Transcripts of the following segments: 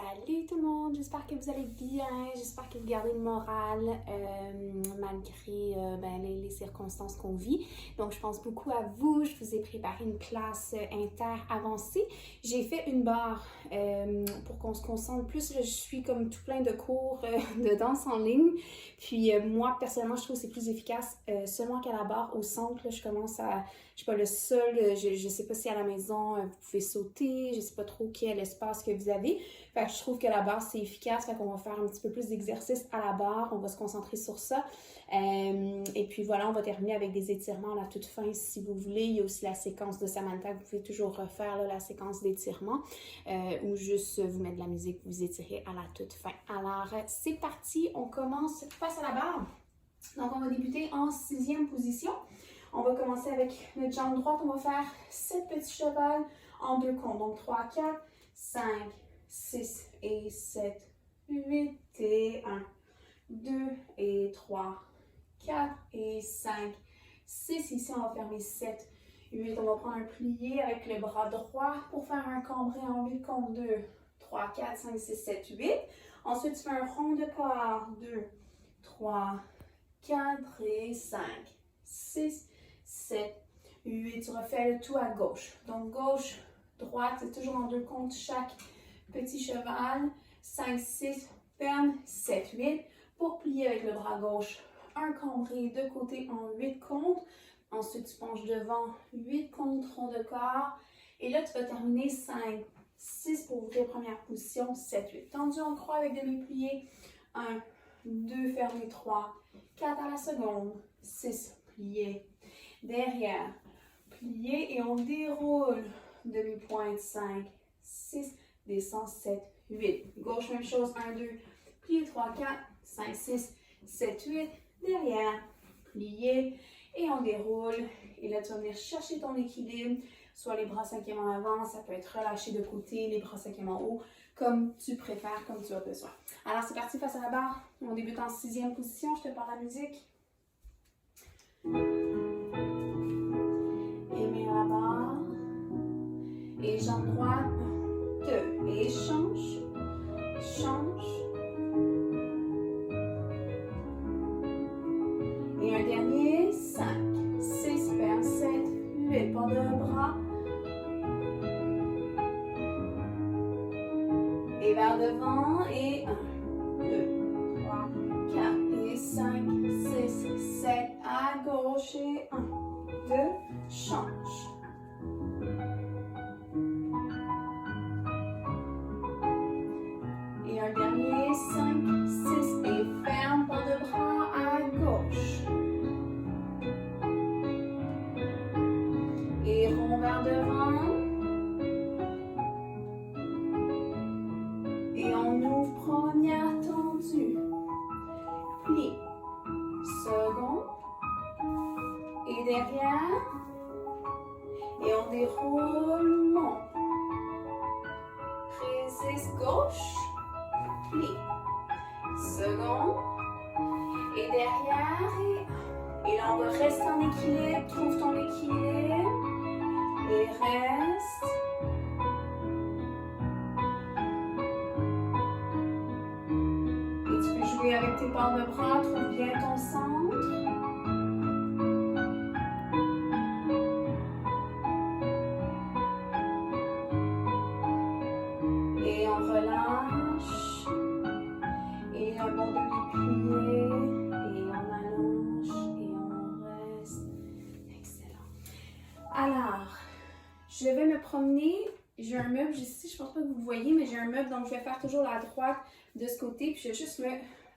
Salut tout le monde, j'espère que vous allez bien, j'espère que vous gardez le moral malgré les circonstances qu'on vit. Donc je pense beaucoup à vous, je vous ai préparé une classe inter-avancée. J'ai fait une barre pour qu'on se concentre plus. Là, je suis comme tout plein de cours de danse en ligne. Puis moi personnellement je trouve que c'est plus efficace seulement qu'à la barre au centre. Là, je commence à, je suis pas le seul, je sais pas si à la maison vous pouvez sauter, je sais pas trop quel espace que vous avez. Fait que je trouve que la barre, c'est efficace. Fait qu'on va faire un petit peu plus d'exercices à la barre. On va se concentrer sur ça. Et puis voilà, on va terminer avec des étirements à la toute fin si vous voulez. Il y a aussi la séquence de Samantha. Vous pouvez toujours refaire là, la séquence d'étirement ou juste vous mettre de la musique, vous étirez à la toute fin. Alors, c'est parti. On commence face à la barre. Donc, on va débuter en 6e position. On va commencer avec notre jambe droite. On va faire 7 petits chevals en 2 comptes. Donc, 3, 4, 5, 6 et 7, 8 et 1, 2 et 3, 4 et 5, 6. Ici, on va fermer 7, 8. On va prendre un plié avec le bras droit pour faire un cambré en 8 comptes. 2, 3, 4, 5, 6, 7, 8. Ensuite, tu fais un rond de corps. 2, 3, 4 et 5, 6, 7, 8. Tu refais le tout à gauche. Donc, gauche, droite, c'est toujours en 2 comptes chaque petit cheval. 5, 6, ferme, 7, 8. Pour plier avec le bras gauche, un cambré de côté en 8 comptes. Ensuite, tu penches devant, 8 comptes, rond de corps. Et là, tu vas terminer 5, 6 pour ouvrir première position, 7, 8. Tendu en croix avec demi-plié. 1, 2, fermé, 3, 4 à la seconde, 6, plié. Derrière, plié et on déroule. Demi-pointe, 5, 6, descend, 7, 8. Gauche, même chose, 1, 2, plié, 3, 4, 5, 6, 7, 8. Derrière, plié et on déroule. Et là, tu vas venir chercher ton équilibre, soit les bras 5e en avant, ça peut être relâché de côté, les bras 5e en haut, comme tu préfères, comme tu as besoin. Alors, c'est parti face à la barre. On débute en 6e position. Je te parle la musique. Et mets la barre. Et jambe droite. 2. Et change. Change. Et un dernier. 5, 6, vers 7, 8. Pas de bras. Et vers devant. Et 1, 2, 3, 4 et 5, 6, 7. À gauche. Et 1, 2, change. Et un dernier, 5, 6 et ferme, pas de bras à gauche. Et rond vers devant. Et on ouvre première tendue. Plie. Second. Et derrière. Et on déroule, monte. Résiste gauche. Plie. Second. Et derrière. Et là, on va rester en équilibre. Trouve ton équilibre. Et reste. Et tu peux jouer avec tes bords de bras. Trouve bien ton centre. Et on relâche. Et un bon demi-plié. Et on allonge. Et on reste. Excellent. Alors, je vais me promener. J'ai un meuble ici, je ne pense pas que vous le voyez, mais j'ai un meuble, donc je vais faire toujours la droite de ce côté. Puis je vais juste me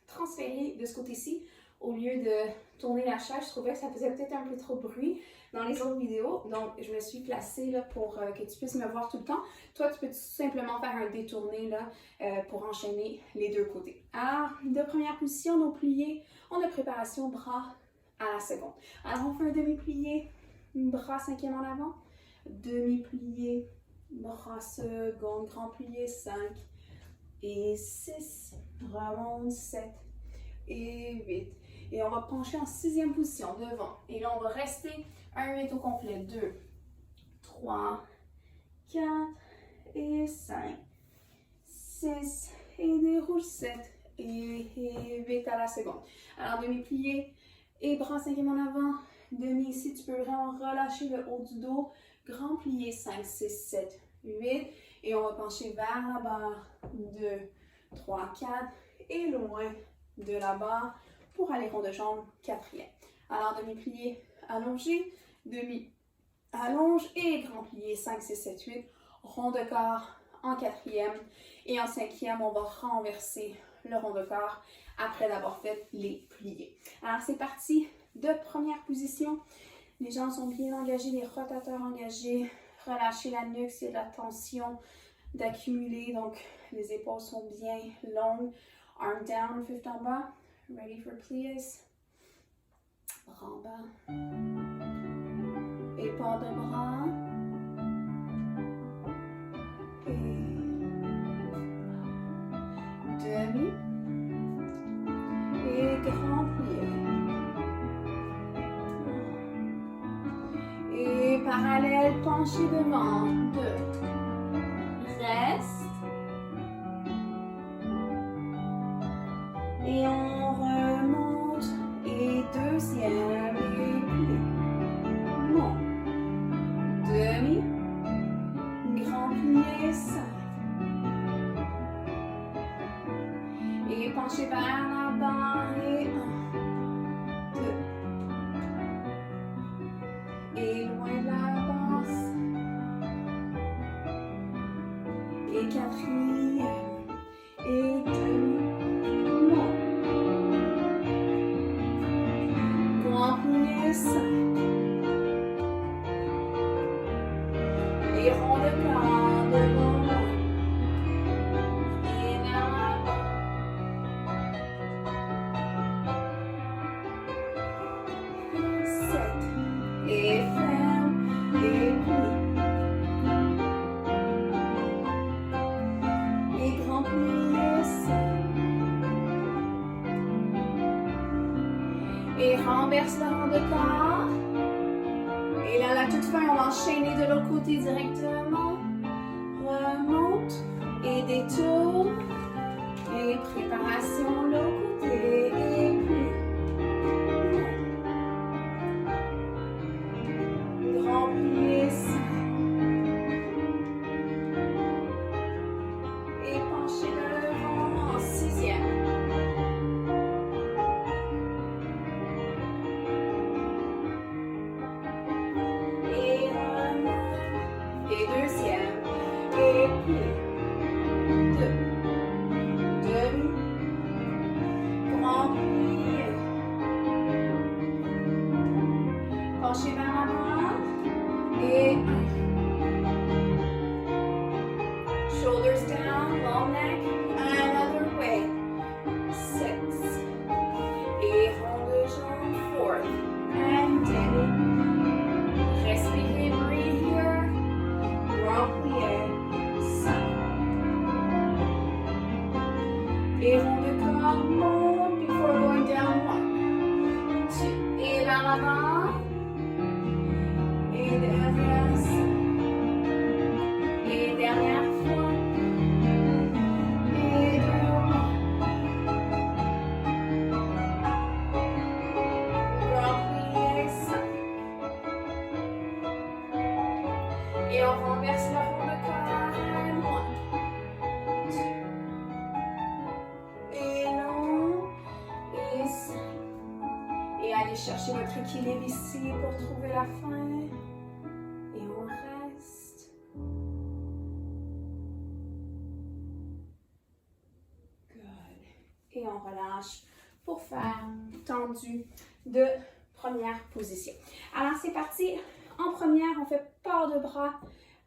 transférer de ce côté-ci au lieu de tourner la chaise. Je trouvais que ça faisait peut-être un peu trop de bruit dans les autres vidéos. Donc, je me suis placée là pour que tu puisses me voir tout le temps. Toi, tu peux tout simplement faire un détourné là, pour enchaîner les deux côtés. Alors, de première position, nos pliés, on a préparation bras à la seconde. Alors, on fait un demi-plié, bras 5e en avant, demi-plié, bras seconde, grand plié, 5 et 6, remonte, 7 et 8. Et on va pencher en 6e position, devant. Et là, on va rester un 8 au complet. 2, 3, 4 et 5, 6 et déroule 7 et 8 à la seconde. Alors, demi-plié et bras cinquième en avant. Demi ici, tu peux vraiment relâcher le haut du dos. Grand plié, 5, 6, 7, 8. Et on va pencher vers la barre. 2, 3, 4. Et loin de la barre pour aller rond de jambe, quatrième. Alors, demi-plié, allongé, demi-allonge et grand plié, 5, 6, 7, 8. Rond de corps en quatrième. Et en cinquième, on va renverser le rond de corps après d'avoir fait les pliés. Alors, c'est parti de première position. Les jambes sont bien engagées, les rotateurs engagés. Relâchez la nuque, s'il y a de la tension d'accumuler. Donc, les épaules sont bien longues. Arm down, fifth en bas. Ready for plies. Bras en bas. Et port de bras. Et demi. Et grand plié. Et parallèle, penché devant. 2. Reste. Et on remonte. Et deuxième. Et plié. Monte. Demi. Grand plié. 5. Et penchez vers la barre. Et 1, 2. Et loin de la basse. Et quatrième. Et demi. Monte. Grand plié. 5. Et rond de corps devant moi. Et vers la barre. Et ferme, et plie. Et grand plié, 5. Et renverse le rond de corps. Et là, à la toute fin, on va enchaîner de l'autre côté directement. Remonte et détourne. Et préparation de l'autre côté. Et plie. Grand plié, 5. Et penchez le rond en sixième. Et remonte. Et deuxième. Et plie. 2. Demi. Grand plié. Penchez vers l'avant. Et 1. Shoulders down, long neck, another way. 6. Et rond de jambe, 4. And demi. Respirez, breathe here. Grand plié, 5. Et rond de corps, monte before going down, 1, 2. Et vers l'avant. Et derrière, 5. Et dernière fois. Et 2. Grand plié, 5. Et on renverse le rond de corps. 1, 2. Et long. Et 5. Et allez chercher votre équilibre ici pour trouver la fin. Et on reste. Good. Et on relâche pour faire tendu de première position. Alors c'est parti. En première, on fait port de bras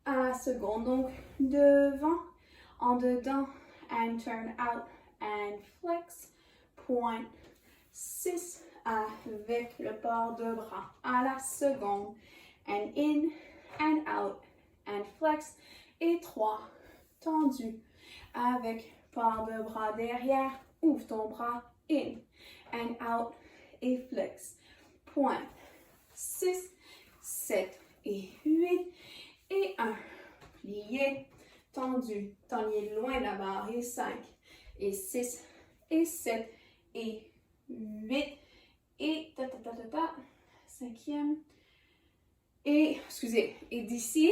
à la seconde. Donc devant, en dedans, and turn out and flex. Point 6 avec le port de bras à la seconde. And in, and out, and flex. Et 3, tendu avec port de bras derrière. Ouvre ton bras, in, and out, et flex. Point 6, 7 et 8. Et 1, plié, tendu, teniez loin de la barre, et 5, et 6, et 7, et 8, et cinquième, et, excusez, et d'ici,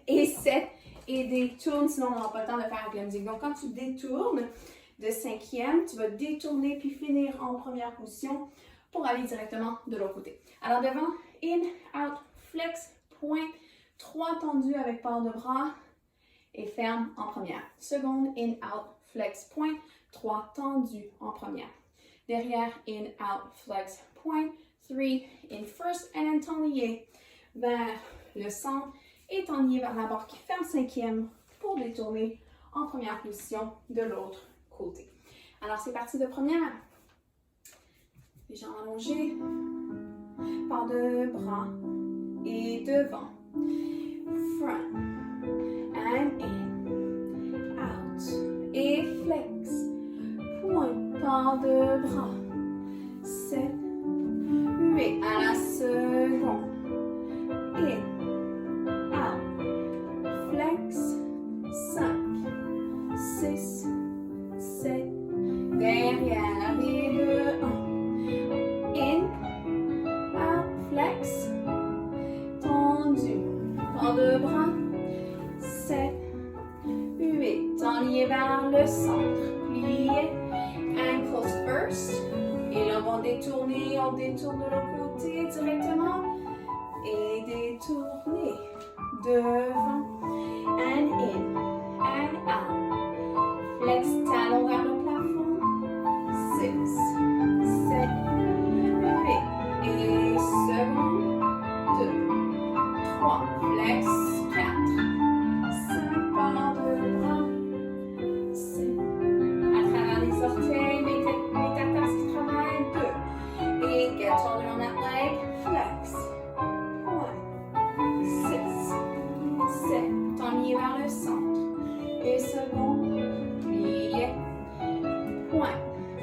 et 7, et détourne, sinon on n'aura pas le temps de faire avec la musique. Donc, quand tu détournes de cinquième, tu vas détourner puis finir en première position pour aller directement de l'autre côté. Alors, devant, in, out, flex, point, 3 tendus avec part de bras et ferme en première. Seconde, in, out, flex, point, 3 tendus en première. Derrière, in, out, flex, point, 3 in first, and then tendu vers le centre et tendu vers la barre qui ferme cinquième pour détourner en première position de l'autre côté. Alors, c'est parti de première. Les jambes allongées, part de bras et devant. Front, and in, out, et flex, point, part de bras, 7, 8, à la seconde, in, out, flex, 5, 6, 7, derrière et de 1, in, out, flex, tendu, part de bras, 7, 8, tendu vers le centre, plié, ankles first, et là on détourne de l'autre côté directement, et détourner devant, and in, and out, flex, talon vers le plafond, 6, 7, 8, et seconde, 2, 3, flex, 4, 5, part de bras, 7, à travers les orteils, mets ta tasse qui travaille, 2, et get shoulder on that leg, flex, 1, 6, 7, teniez vers le centre, et seconde, plié, point,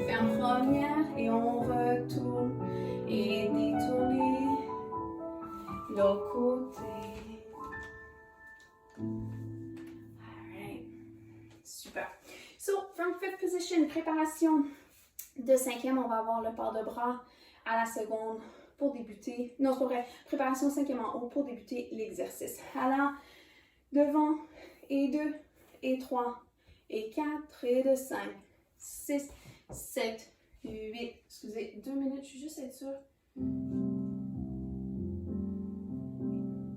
ferme première, et on retourne, et détournez, l'autre côté. Alright, super. So, from fifth position, préparation de cinquième, on va avoir le port de bras à la seconde pour débuter. Non, c'est pas vrai. Préparation cinquième en haut pour débuter l'exercice. Alors, devant, et 2, et 3, et 4, et de 5, 6, 7, 8. Excusez, 2 minutes, je suis juste être sûre.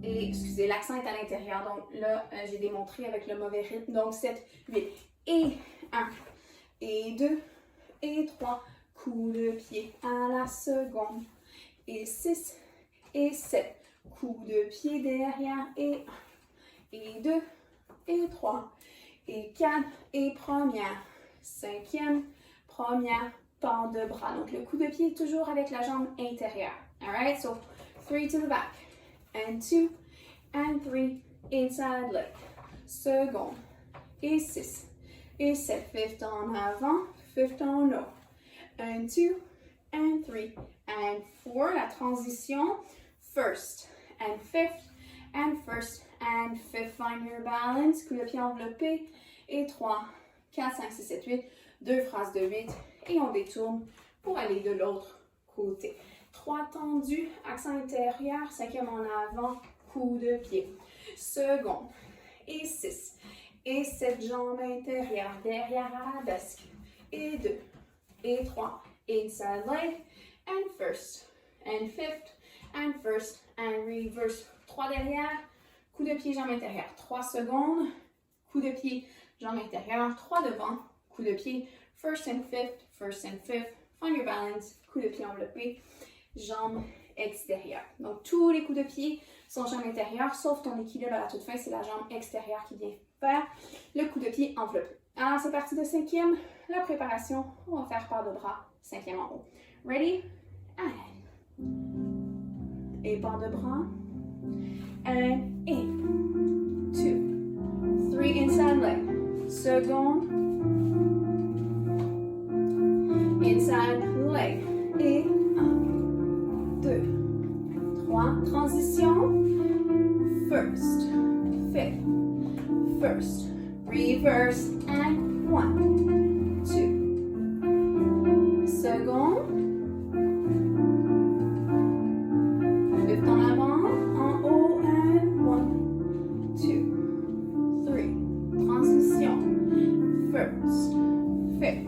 Et, excusez, l'accent est à l'intérieur, donc là, j'ai démontré avec le mauvais rythme. Donc, 7, 8, et 1, et 2, et 3, coup de pied à la seconde, et 6, et 7, coup de pied derrière, et 1, et 2, et 3, et 4, et première, cinquième, première, part de bras. Donc, le coup de pied est toujours avec la jambe intérieure. Alright, so 3 to the back. And 2, and 3, inside leg. Seconde, et 6, et 7. Fifth en avant, fifth en haut. And 2, and 3, and 4. La transition, first, and fifth, and first, and fifth. Find your balance. Coup de pied enveloppé. Et 3, 4, 5, 6, 7, 8. 2 phrases de 8. Et on détourne pour aller de l'autre côté. 3 tendus, accent intérieur, cinquième en avant, coup de pied. Seconde, et 6, et 7 jambes intérieures, derrière arabesque, et 2, et 3, inside leg, and first, and fifth, and first, and reverse. 3 derrière, coup de pied, jambes intérieures, 3 secondes, coup de pied, jambes intérieures, 3 devant, coup de pied, first and fifth, find your balance, coup de pied enveloppé, jambes extérieures. Donc, tous les coups de pied sont jambes intérieures, sauf ton équilibre à la toute fin, c'est la jambe extérieure qui vient faire le coup de pied enveloppé. Alors, c'est parti de cinquième. La préparation, on va faire part de bras, cinquième en haut. Ready? And. Et part de bras. And in. 2, 3, inside leg. Seconde. Inside leg. Et 2, 3, transition, first, fifth, first, reverse, and 1, 2. Second, lift en avant, en haut, and 1, 2, 3. Transition, first, fifth,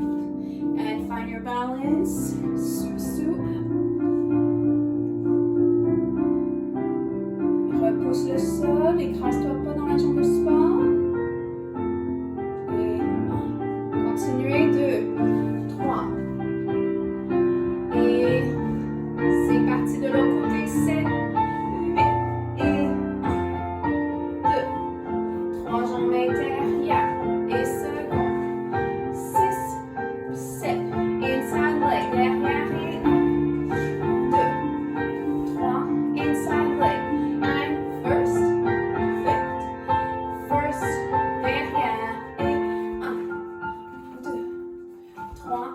and find your balance, sous, repousse le sol, écrase-toi pas dans la jambe de support. Et 1. Continuez, 2, 3. Et c'est parti de l'autre côté, 7, 8. Et 1, 2, 3 jambes intérieures. Et second, 6, 7. Inside leg, derrière et 1, 2, 3. Inside leg.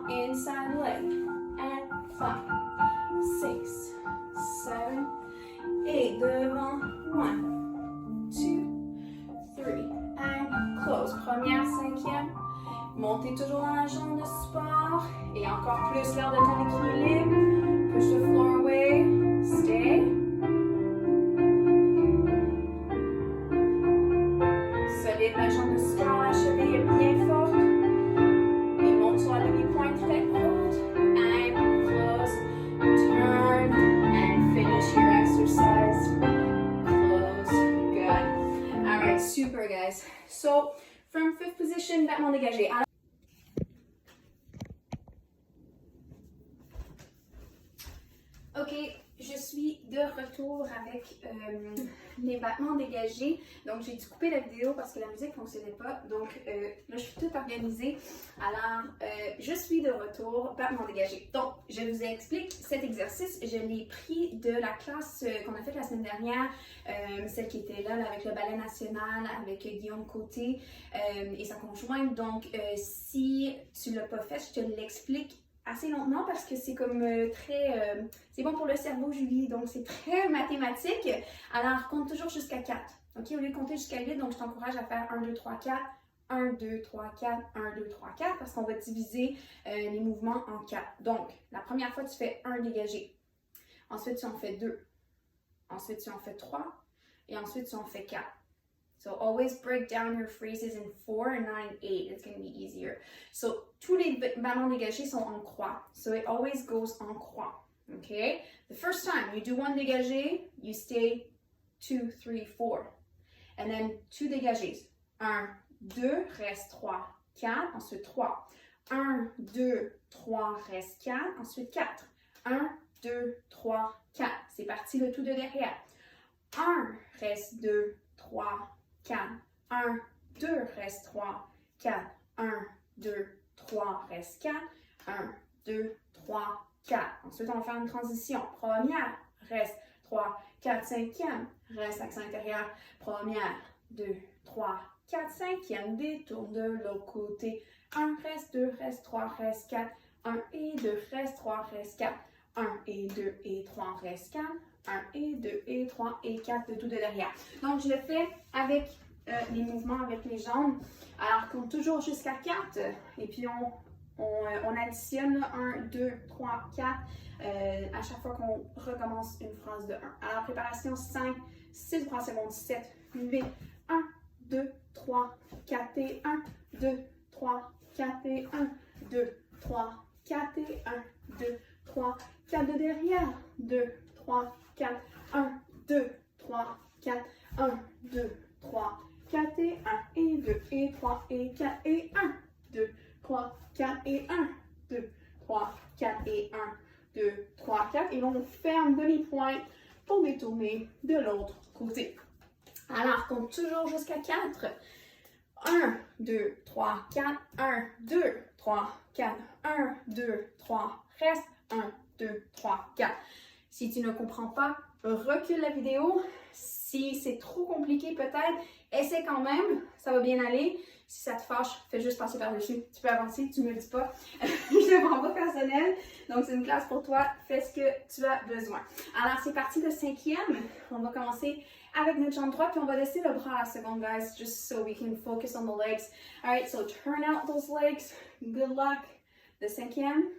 Inside leg, and 5, 6, 7, 8, devant, 1, 2, 3, and close. Première, cinquième, montez toujours dans la jambe de support, et encore plus lors de ton équilibre. Push the floor away, stay. Solide la jambe de support, la cheville est bien forte. Sur la demi-pointe très haute, and close, turn, and finish your exercise. Close, good. All right, super guys. So, from fifth position, battement dégagé. Ok, je suis de retour avec les battements dégagés. Donc, j'ai dû couper la vidéo parce que la musique ne fonctionnait pas. Donc, là, je suis toute organisée. Alors, je suis de retour, battements dégagés. Donc, je vous explique cet exercice. Je l'ai pris de la classe qu'on a faite la semaine dernière, celle qui était là avec le Ballet National, avec Guillaume Côté et sa conjointe. Donc, si tu ne l'as pas fait, je te l'explique assez longuement parce que c'est comme très... c'est bon pour le cerveau, Julie, donc c'est très mathématique. Alors, compte toujours jusqu'à 4. OK? Au lieu de compter jusqu'à 8, donc je t'encourage à faire 1, 2, 3, 4, 1, 2, 3, 4, 1, 2, 3, 4, parce qu'on va diviser les mouvements en 4. Donc, la première fois, tu fais 1 dégagé. Ensuite, tu en fais 2. Ensuite, tu en fais 3. Et ensuite, tu en fais 4. So always break down your phrases in 4 and not in 8. It's going to be easier. So tous les ballons dégagés sont en croix. So it always goes en croix. Okay? The first time you do 1 dégagé, you stay 2, 3, 4. And then 2 dégagés. 1, 2, reste 3, 4, ensuite 3. 1, 2, 3, reste 4, ensuite 4. 1, 2, 3, 4. C'est parti le tout de derrière. 1, reste 2, 3, 4, 1, 2, reste 3, 4, 1, 2, 3, reste 4, 1, 2, 3, 4. Ensuite, on va faire une transition. Première, reste 3, 4, cinquième, reste accent intérieur. Première, 2, 3, 4, cinquième, détourne de l'autre côté. 1, reste 2, reste 3, reste 4, 1 et 2, reste 3, reste 4, 1 et 2 et 3, reste 4. 1 et 2 et 3 et 4 de tout de derrière. Donc, je le fais avec les mouvements avec les jambes. Alors, compte toujours jusqu'à 4 et puis on additionne 1, 2, 3, 4 à chaque fois qu'on recommence une phrase de 1. Alors, préparation 5, 6 3 secondes, 7, 8, 1, 2, 3, 4 et 1, 2, 3, 4 et 1, 2, 3, 4 et 1, 2, 3, 4 de derrière, 2, 3, 4, 1, 2, 3, 4, 1, 2, 3, 4 et 1, et 2, et 3, et 4, et 1, 2, 3, 4 et 1, 2, 3, 4 et 1, 2, 3, 4. Et là, on ferme demi-pointe pour détourner de l'autre côté. Alors, compte toujours jusqu'à 4. 1, 2, 3, 4, 1, 2, 3, 4, 1, 2, 3, reste, 1, 2, 3, 4. Si tu ne comprends pas, recule la vidéo. Si c'est trop compliqué peut-être, essaie quand même, ça va bien aller. Si ça te fâche, fais juste passer par-dessus. Tu peux avancer, tu ne me le dis pas. Je ne prends pas personnel. Donc, c'est une classe pour toi. Fais ce que tu as besoin. Alors, c'est parti de 5e. On va commencer avec notre jambe droite, puis on va laisser le bras à la seconde, guys, just so we can focus on the legs. All right, so turn out those legs. Good luck. Le 5e.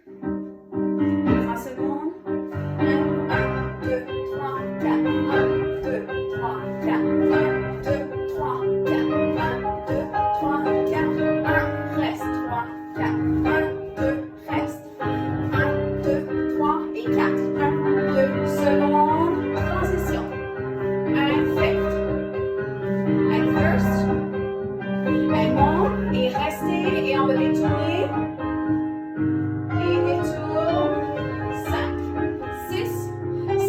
3 secondes. 1, 2, 3, 4. 1, 2, 3, 4. 1, 2, 3, 4. 1, 2, 3, 4. 1, reste. 3, 4. 1, 2, reste. 1, 2, 3 et 4. 1, 2 secondes. Transition. And fifth. And first. And monte. Et restez. Et on va détourner. Et détourne. 5, 6,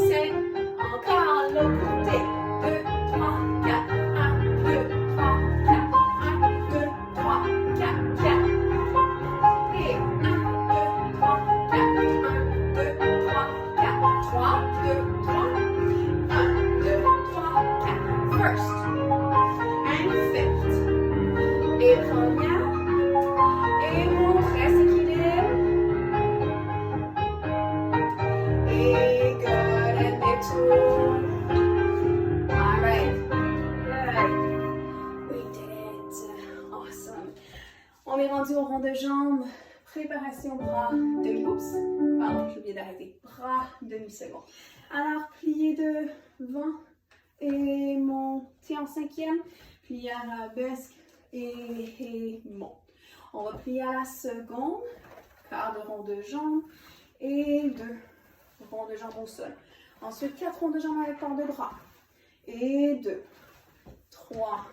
7. Encore l'autre côté. 2, 3, 4. 1, 2, 3, 4. 1, 2, 3, 4, 4. Et 1, 2, 3, 4. 1, 2, 3, 4. 3, 2, 3. 1, 2, 3, 4. First. And fifth. Et première. Et monte, reste équilibre. Et good. And détourne. All right. Good. We did it. Awesome. On est rendu au rond de jambes. Préparation bras demi. Pardon, j'ai oublié d'arrêter. Bras demi-seconde. Alors, plié devant et monter en 5e. Plié arabesque et monte. On va plier à la seconde. Quart de rond de jambes et 2 ronds de jambes au sol. Ensuite, 4 ronds de jambes avec port de bras. Et 2, 3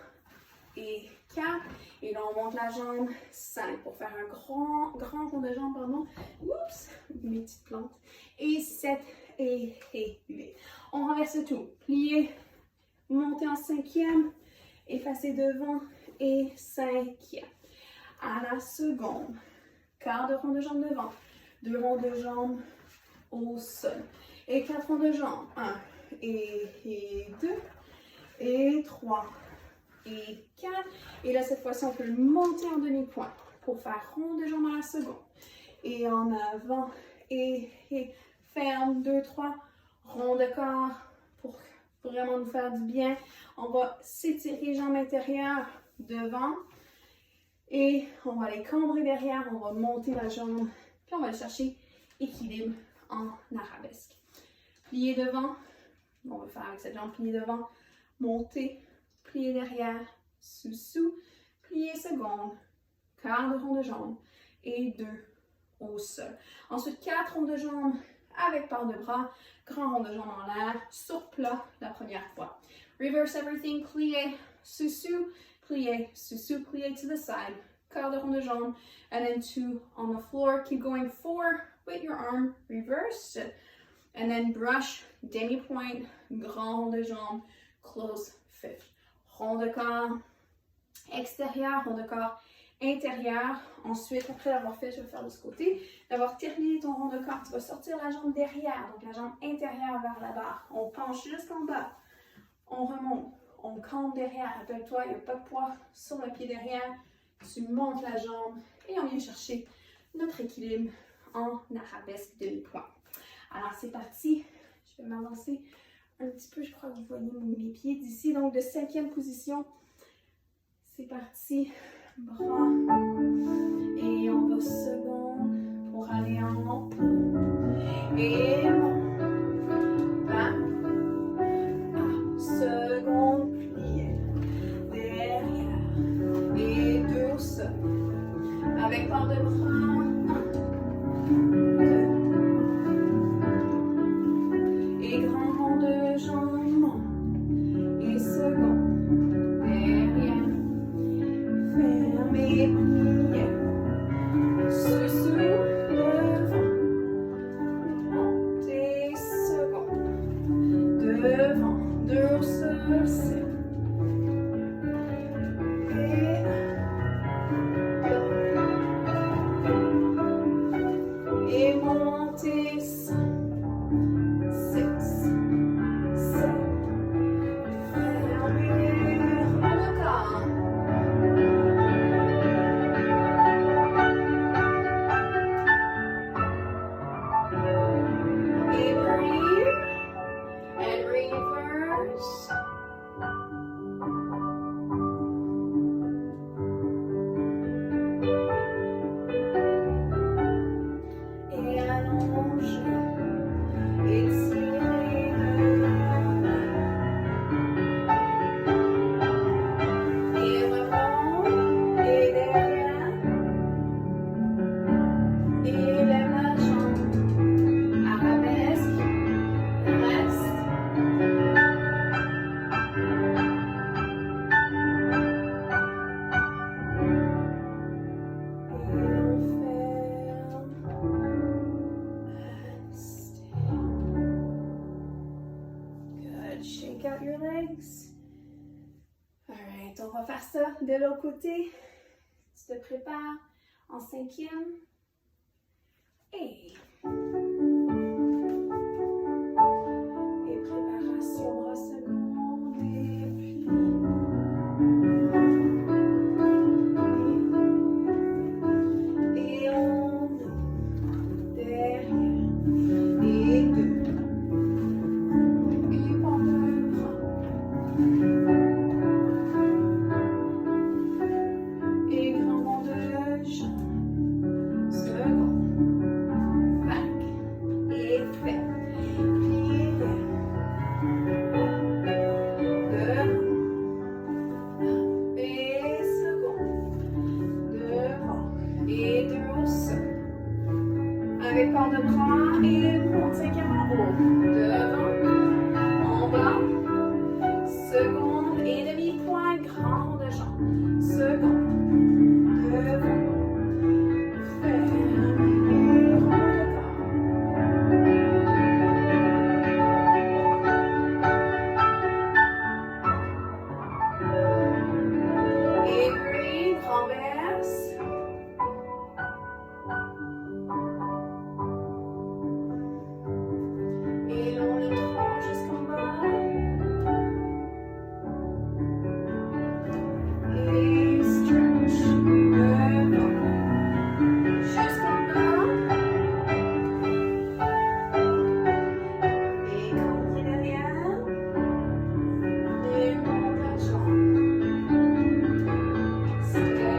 et 4. Et là, on monte la jambe 5 pour faire un grand rond de jambes, pardon. Oups, mes petites plantes. Et 7 et 8. On renverse tout. Plier, monter en 5e, effacer devant et 5e. À la seconde, quart de rond de jambe devant, 2 ronds de jambes au sol. Et 4 ronds de jambes. 1 et 2 et 3 et 4. Et là, cette fois-ci, on peut monter en demi-point pour faire rond de jambes à la seconde. Et en avant et ferme. 2, 3. Rond de corps pour vraiment nous faire du bien. On va s'étirer jambes intérieures devant. Et on va les cambrer derrière. On va monter la jambe. Puis on va aller chercher équilibre en arabesque. Plier devant. On va faire avec cette jambe plier devant. Monter. Plier derrière. Sous-sous. Plier seconde. Quart de rond de jambe. Et 2 au sol. Ensuite, 4 ronds de jambes avec part de bras. Grand rond de jambes en l'air. Sur plat la première fois. Reverse everything. Plier. Sous-sous. Plier. Sous-sous. Plier to the side. Quart de rond de jambe. And then 2 on the floor. Keep going 4 with your arm reversed. And then brush. Demi-point. Grand rond de jambe. Close fifth. Rond de corps extérieur. Rond de corps intérieur. Ensuite, après l'avoir fait, je vais faire de ce côté. D'avoir terminé ton rond de corps, tu vas sortir la jambe derrière, donc la jambe intérieure vers la barre. On penche jusqu'en bas. On remonte. On campe derrière. Rappelle-toi, il n'y a pas de poids sur le pied derrière. Tu montes la jambe et on vient chercher notre équilibre en arabesque demi-point. Alors, c'est parti. Je vais m'avancer un petit peu. Je crois que vous voyez mes pieds d'ici. Donc, de 5e position. C'est parti. Bras. Et on va seconde pour aller en haut. Et on va. Seconde pliée. Derrière. Et 2 au sol. Avec part de bras. 1, 2. Et grand rond de jambes. Et seconde. Derrière. Fermez, pliez. Sous-sous, devant. Montez, seconde. Devant, 2 au sol, 7. Et 1, 2, ça de l'autre côté. Tu te prépares en 5e. Et préparation, bras second, et plie. Et on ouvre. Derrière. Et 2. Et prends le bras. Et grand bond de jambe. Second. Back. Et fait. Plié. Devant. Et second. Devant. Et 2 au sol. Avec port de bras et monte 5e en haut. Devant, en bas, seconde et demi-point, grand rond de jambe. Seconde, devant, ferme et rond de corps. Et puis, renverse. Et long le tronc jusqu'en bas. Et stretch. Devant. Jusqu'en bas. Et continue derrière. Et monte la jambe. Stay.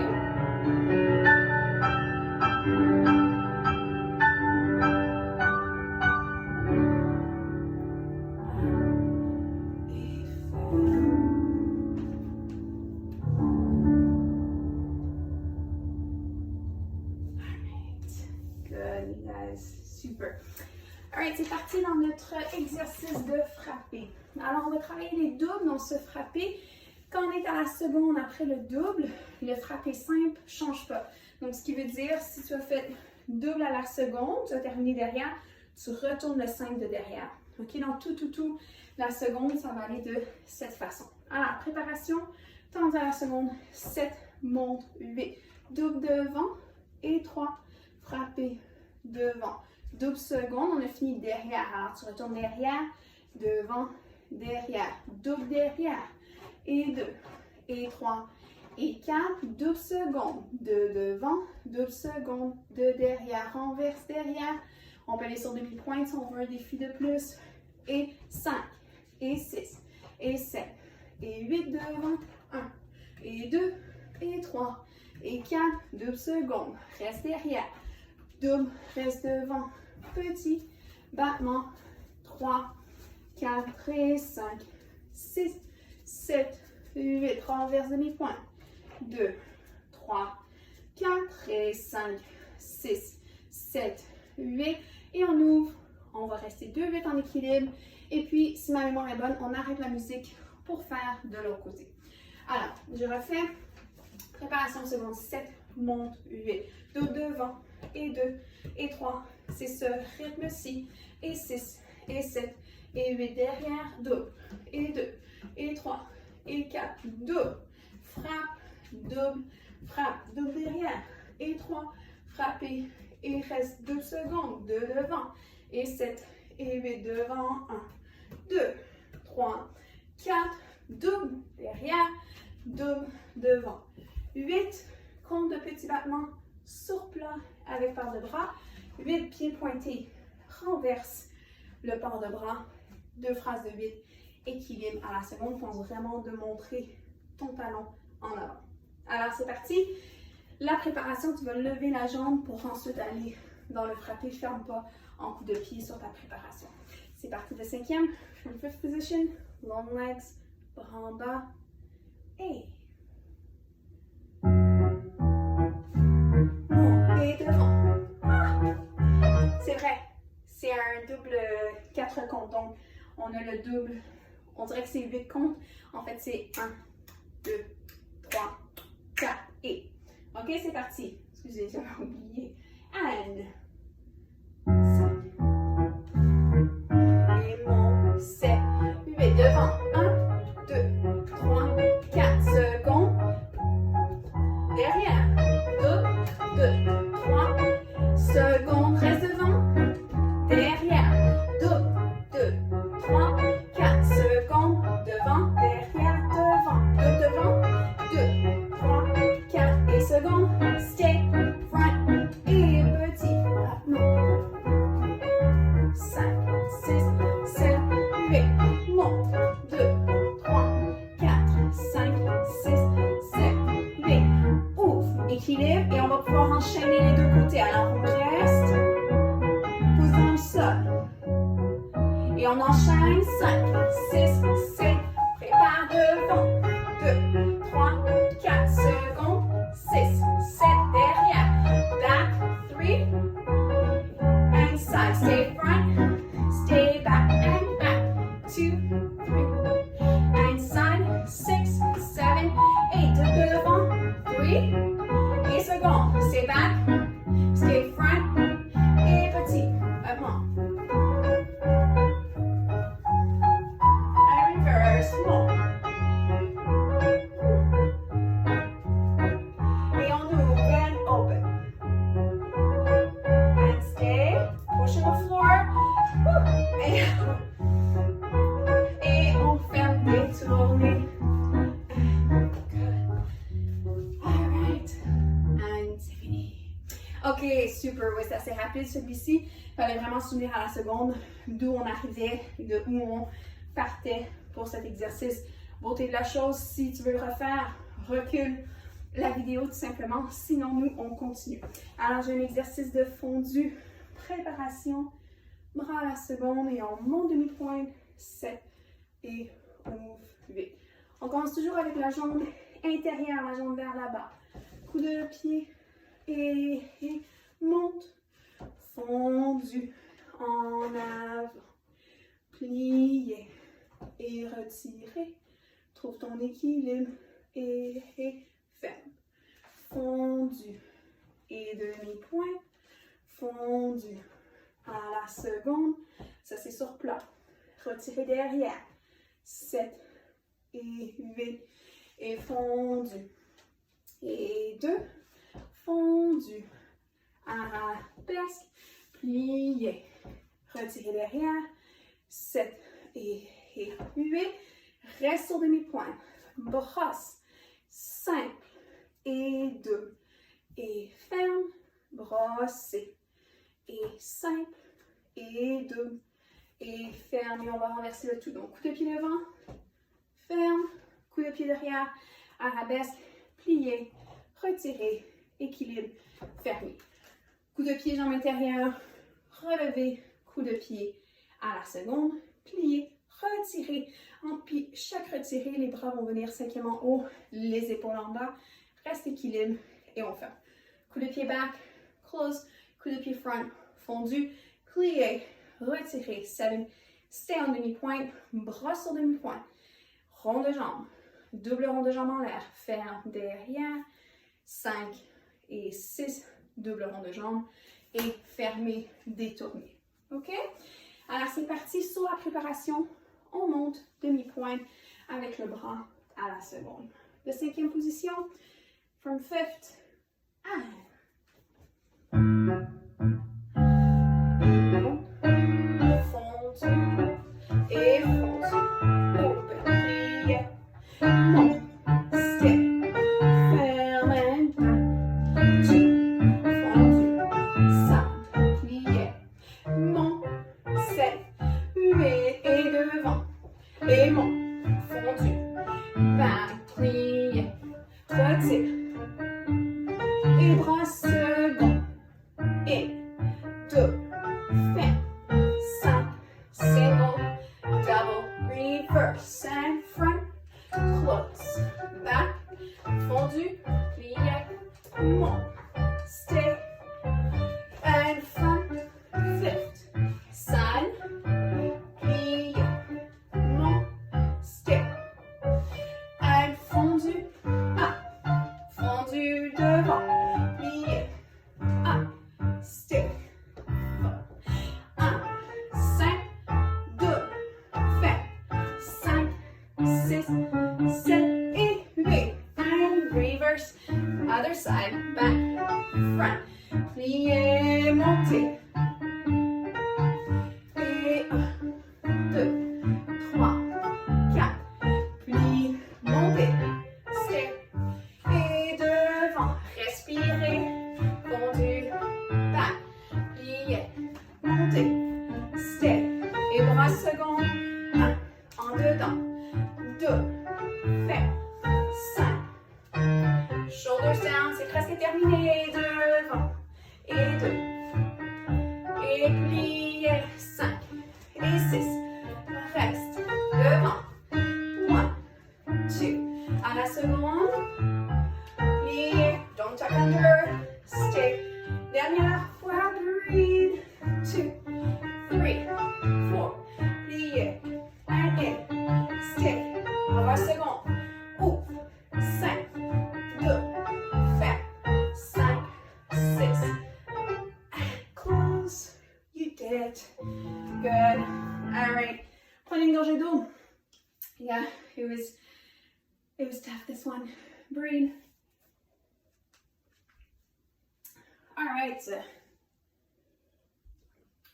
Good, you guys. Super. Alright, c'est parti dans notre exercice de frapper. Alors, on va travailler les doubles, donc se frapper. Quand on est à la seconde après le double, le frappé simple ne change pas. Donc, ce qui veut dire, si tu as fait double à la seconde, tu as terminé derrière, tu retournes le simple de derrière. OK, dans tout, la seconde, ça va aller de cette façon. Alors, préparation, tends à la seconde, 7, monte, 8, double devant et 3, frapper devant. Double seconde, on a fini derrière. Alors, tu retournes derrière, devant, derrière, double derrière, et 2, et 3, et 4, double seconde, 2 devant, double seconde, 2 derrière, renverse derrière. On peut aller sur demi-pointe si on veut un défi de plus. Et 5, et 6, et 7, et 8 devant, 1, et 2, et 3, et 4, double seconde, reste derrière, double, reste devant, petit, battement, 3, 4 et 5, 6, 7, 8, renverse demi-pointe, 2, 3, 4 et 5, 6, 7, 8, et on ouvre, on va rester 2, 8 en équilibre, et puis si ma mémoire est bonne, on arrête la musique pour faire de l'autre côté. Alors, je refais, préparation seconde, 7, monte, 8, double devant, et 2, et 3, c'est ce rythme-ci, et 6, et 7, et 8 derrière, double, et 2, et 3, et 4, double, frappe, double derrière, et 3, frapper, et reste 2 secondes, 2 devant, et 7, et 8 devant, 1, 2, 3, 4, double derrière, double devant, 8, compte de petits battements sur plat avec part de bras, 8 pieds pointés, renverse le port de bras, 2 phrases de 8, équilibre à la seconde, pense vraiment de montrer ton talon en avant. Alors c'est parti, la préparation, tu vas lever la jambe pour ensuite aller dans le frappé, ferme pas en coup de pied sur ta préparation. C'est parti de 5e, from 5th position, long legs, bras en bas, et et devant. C'est vrai, c'est un double 4 comptes, donc on a le double, on dirait que c'est 8 comptes, en fait c'est 1, 2, 3, 4 et. Ok, c'est parti. Excusez, j'avais oublié. And 5 et mon 7, 8 devant. 1, 2, 3, 4 secondes. secondes, stay, front, et petit, monte. 5, 6, 7, 8, monte. 2, 3, 4, 5, 6, 7, 8. Ouvre, équilibre, et on va pouvoir enchaîner les deux côtés. Alors, on reste, pouce dans le sol. Et on enchaîne 5, 6, 7, prépare devant. 2, 3, 4 secondes, 6, 7 derrière. Back, 3, and side. Stay front, stay back and back. 2, 3, and side. 6, 7, 8. Devant, 3, et seconde. Stay back, stay front, et petit. Avant. And reverse, monte. Et on ferme des tournées. Alright. And c'est fini. Ok, super. Ouais, c'est assez rapide celui-ci. Il fallait vraiment se souvenir à la seconde d'où on arrivait, de où on partait pour cet exercice. Beauté de la chose, si tu veux le refaire, recule la vidéo tout simplement. Sinon, nous, on continue. Alors, j'ai un exercice de fondu. Préparation. Bras à la seconde et on monte demi-pointe, 7 et ouvre 8. On commence toujours avec la jambe intérieure, la jambe vers là-bas. Coup de pied et monte, fondu, en avant, plié et retiré. Trouve ton équilibre et ferme. Fondu et demi-pointe, fondu. À la seconde, ça c'est sur plat. Retirez derrière. 7 et 8 et fondu. Et 2, fondu. Arabesque, plié. Retirez derrière. 7 et 8. Reste sur demi-pointe. Brosse. 5 et 2 et ferme. Brossez. Et simple, et 2, et ferme, et on va renverser le tout. Donc, coup de pied devant, ferme, coup de pied derrière, arabesque, plié, retiré, équilibre, fermé. Coup de pied, jambe intérieure, relevé, coup de pied à la seconde, plié, retiré. Puis, chaque retiré, les bras vont venir cinquième en haut, les épaules en bas, reste équilibre, et on ferme. Coup de pied back, close, coup de pied front, fondu, plié, retiré, 7, stay en demi-pointe, bras sur demi-pointe, rond de jambe, double rond de jambe en l'air, ferme derrière, 5 et 6, double rond de jambe, et fermé, détourné. OK? Alors, c'est parti sur la préparation, on monte demi-pointe avec le bras à la seconde. De cinquième position, from fifth, and fondu et fondu, open, plié, monte, step, ferme and back, 2, fondu, side, plié, monte, step, 8 et devant, et monte, fondu, back, plié, retire, et bras second, et 2, ferme, 5, single, double, reverse, and front, close, back, fondu, plié, monte, stay, and front, lift, side, plié, monte, stay, and fondu, up, fondu devant, plié, up, stay, 1, 5, 2, ferme, 5, 6, 7 et 8, and reverse, other side, back, front, plié, montez, et 1, 2, 3, 4, plie, montez, stay, et devant, reste shoulders down, c'est presque terminé. Devant et 2. Et pliez. 5 et 6. Reste. Devant. 1, 2. À la seconde. Pliez. Don't tuck under. Stay. Dernière fois. Breathe. 2, 3, 4. Pliez. And in. Stay. On va seconde. Ouvre. 5, 2, ferme. 5, 6. Close. You did it. Good. All right. Prenez une gorgée d'eau. Yeah, it was tough, this one. Breathe. All right.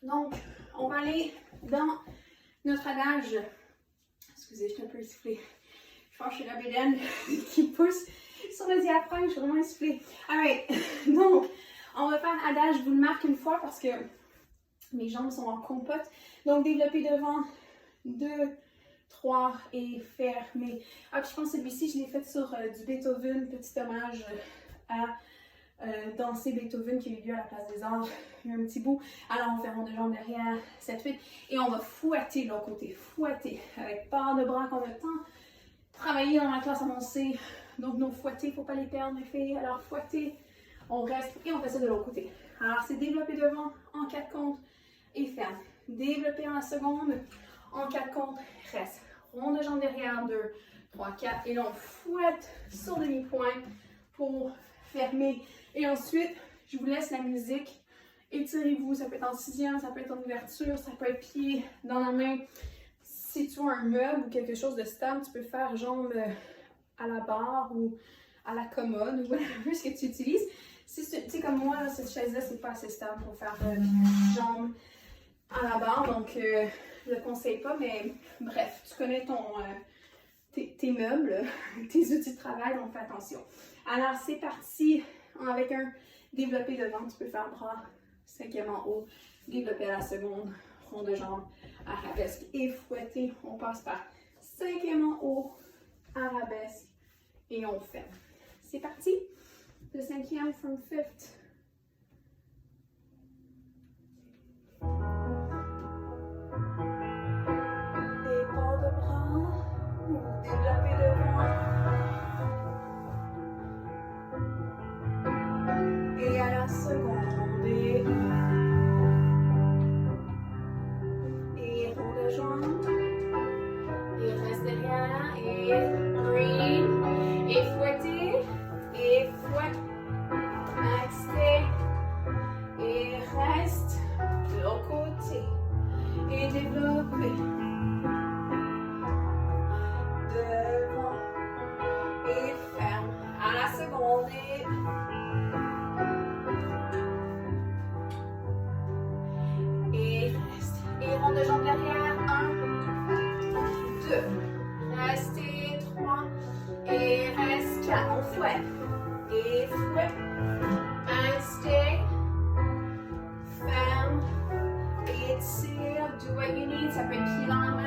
Donc, on va aller dans notre adage. Excusez, je suis un peu essoufflée. Je pense que c'est la bédaine qui pousse sur le diaphragme. Je suis vraiment essoufflée. All right. Donc, on va faire un adage. Je vous le marque une fois parce que mes jambes sont en compote. Donc, développer devant 2, 3 et fermer. Ah, puis je pense que celui-ci, je l'ai fait sur du Beethoven. Petit hommage à danser Beethoven qui a eu lieu à la Place des Arts. Il y a un petit bout. Alors, on fait rond de jambes derrière, 7, 8. Et on va fouetter l'autre côté. Fouetter avec part de bras qu'on a tant travaillé dans la classe avancée. Donc, nos fouettés, il ne faut pas les perdre, les filles. Alors, fouetter, on reste et on fait ça de l'autre côté. Alors, c'est développer devant en 4 comptes et ferme. Développer en la seconde en 4 comptes, reste. Rond de jambes derrière, 2, 3, 4. Et là, on fouette sur demi-pointe pour fermer. Et ensuite, je vous laisse la musique. Étirez-vous. Ça peut être en sixième, ça peut être en ouverture, ça peut être pied dans la main. Si tu as un meuble ou quelque chose de stable, tu peux faire jambes à la barre ou à la commode ou whatever ce que tu utilises. Si tu sais, comme moi, là, cette chaise-là, c'est pas assez stable pour faire jambes à la barre, donc je le conseille pas, mais bref, tu connais tes meubles, tes outils de travail, donc fais attention. Alors, c'est parti avec un développé devant, tu peux faire bras, 5e en haut, développé à la seconde, rond de jambe, arabesque et fouetté. On passe par 5e en haut, arabesque et on ferme. C'est parti. Le 5e from 5th. Départ de bras, développé devant. Et à la seconde, et rond de jambe. Et reste derrière, et breathe, et fouettez, et fouette. Axé, et reste, de l'autre côté, et développez. Devant, et ferme. À la seconde, et reste. Et rond de jambe derrière, 1, 2, restez, 3, et reste 4, on fouette, et fouette, restez, ferme, étire, do what you need, ça peut être pied dans la main.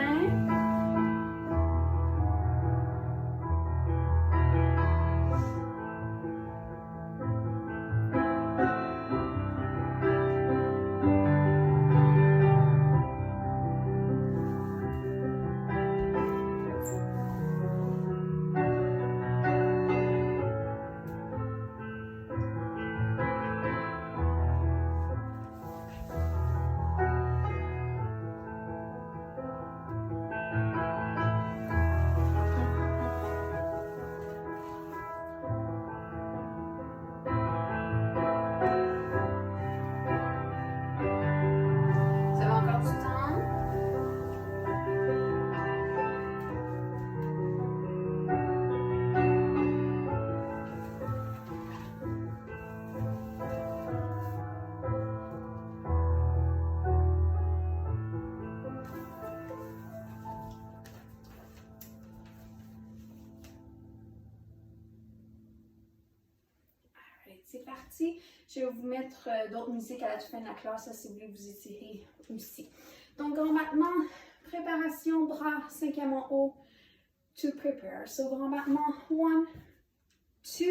C'est parti. Je vais vous mettre d'autres musiques à la fin de la classe, si vous voulez vous étirer aussi. Donc, grand battement, préparation, bras, 5e en haut, to prepare. So, grand battement, 1, 2,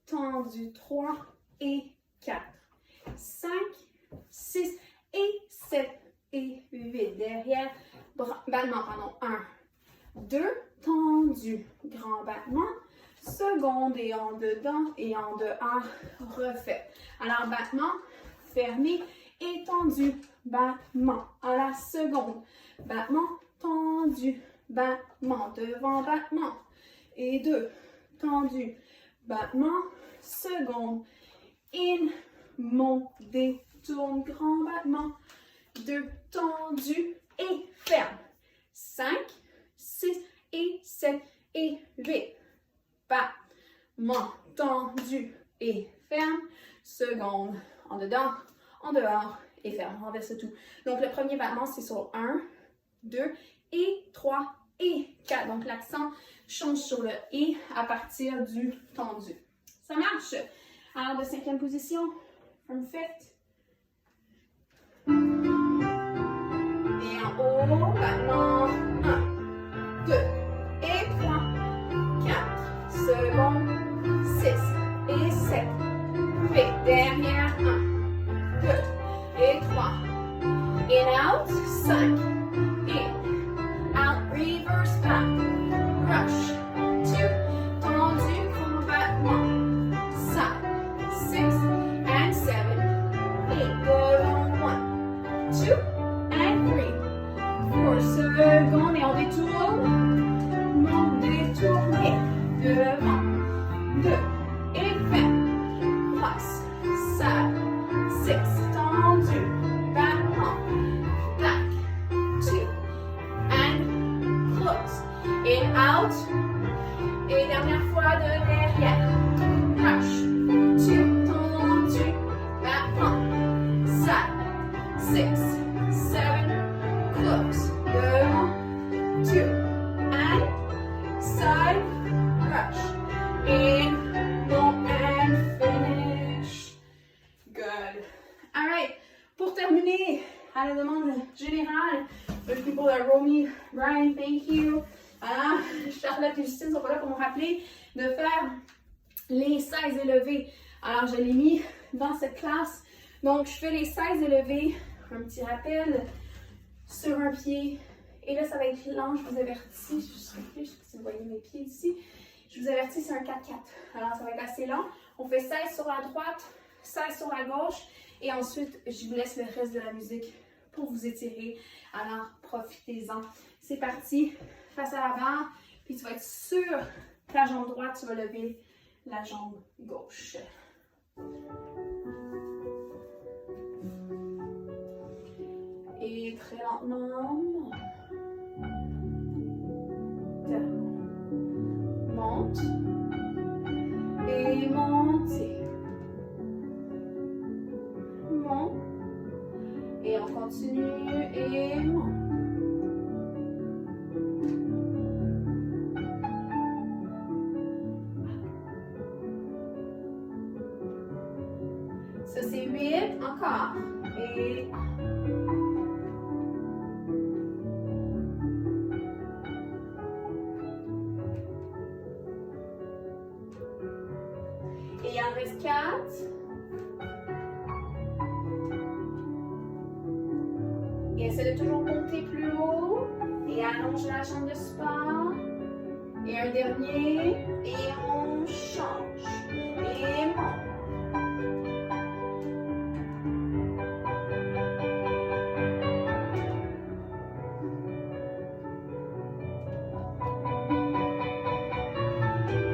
tendu. 3 et 4. 5, 6 et 7 et 8. Derrière, battement, pardon. 1, 2, tendu. Grand battement. Seconde et en dedans et en dehors. Refait. Alors, battement, fermé et tendu. Battement. À la seconde. Battement, tendu. Battement. Devant, battement. Et 2, tendu. Battement. Seconde. In, monte, détourne, grand battement. 2, tendu et ferme. 5, 6 et 7 et 8. Battement, tendu et ferme. Seconde, en dedans, en dehors et ferme. On renverse tout. Donc, le premier battement, c'est sur 1, 2 et 3 et 4. Donc, l'accent change sur le « et » à partir du tendu. Ça marche? Alors, de 5e position, from fifth. Et en haut, battement, 1, 2 et 3, 4. Seconde, 6 et 7. 8. Derrière, 1, 2 et 3. In, out, 5. In, out, reverse, back. Rush, 2. Tendu, grand battement. Side, 6 and 7. 8. Devant, 1, 2 and 3. 4. Seconde et on détourne. On détourne. Devant. 2 et ferme. Plus. Side. 6. Tendu. Battement. Back. 2. And close. In, out. Et dernière fois de derrière. Rush. 2. Tendu. Battement. Side. 6. 7. Close. Devant. 2. And side. Rush. In. Long and finish. Good. All right. Pour terminer, à la demande générale, the people that Romy, Brian, thank you. Charlotte et Justine sont pas là pour me rappeler de faire les 16 élevés. Alors, je l'ai mis dans cette classe. Donc, je fais les 16 élevés. Un petit rappel sur un pied. Et là, ça va être lent. Je vous avertis. Je ne sais pas si vous voyez mes pieds ici. Je vous avertis, c'est un 4-4. Alors, ça va être assez lent. On fait 16 sur la droite, 16 sur la gauche. Et ensuite, je vous laisse le reste de la musique pour vous étirer. Alors, profitez-en. C'est parti. Face à l'avant. Puis, tu vas être sûr que la jambe droite, tu vas lever la jambe gauche. Et très lentement. Monte. Et montez. Monte. Et on continue et monte. Ça c'est 8, encore. Et il en reste 4. Et essaie de toujours monter plus haut. Et allonge la jambe de support. Et un dernier. Et on change. Et monte.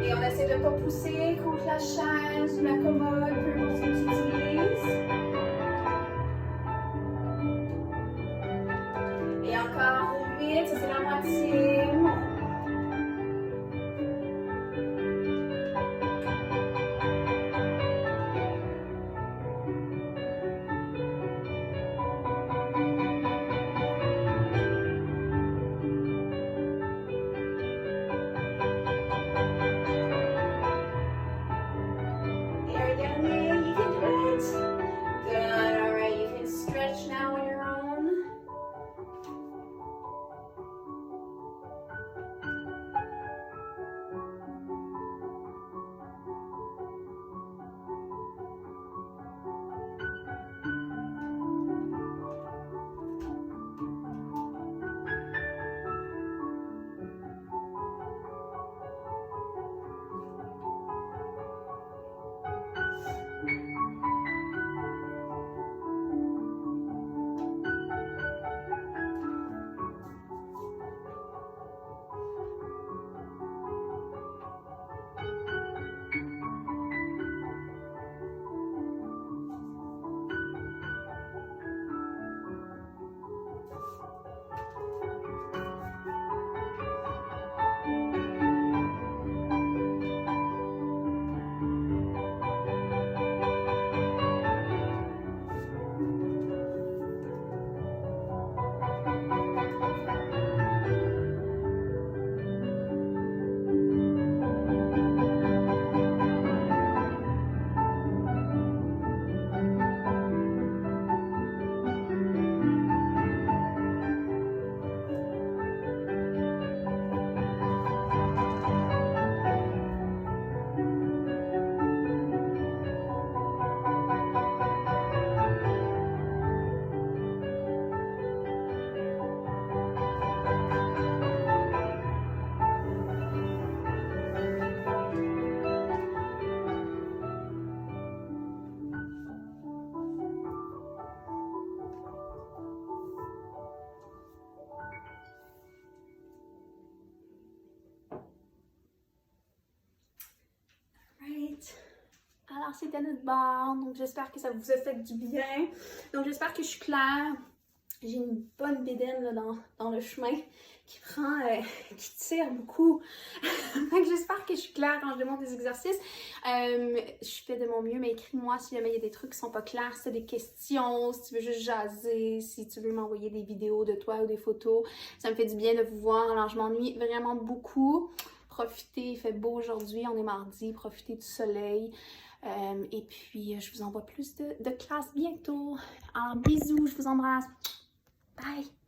Et on essaie de ne pas pousser contre la chaise ou la commode, peu importe ce que tu utilises. Et encore 8, ça c'est la moitié. Alors, c'était notre bar. Donc, j'espère que ça vous a fait du bien. Donc, j'espère que je suis claire. J'ai une bonne bédaine là, dans le chemin qui prend, qui tire beaucoup. Donc, j'espère que je suis claire quand je demande des exercices. Je fais de mon mieux, mais écris-moi si jamais il y a des trucs qui sont pas clairs, si tu as des questions, si tu veux juste jaser, si tu veux m'envoyer des vidéos de toi ou des photos. Ça me fait du bien de vous voir. Alors, je m'ennuie vraiment beaucoup. Profitez, il fait beau aujourd'hui, on est mardi, profitez du soleil. Et puis, je vous envoie plus de classes bientôt. Alors, bisous, je vous embrasse. Bye!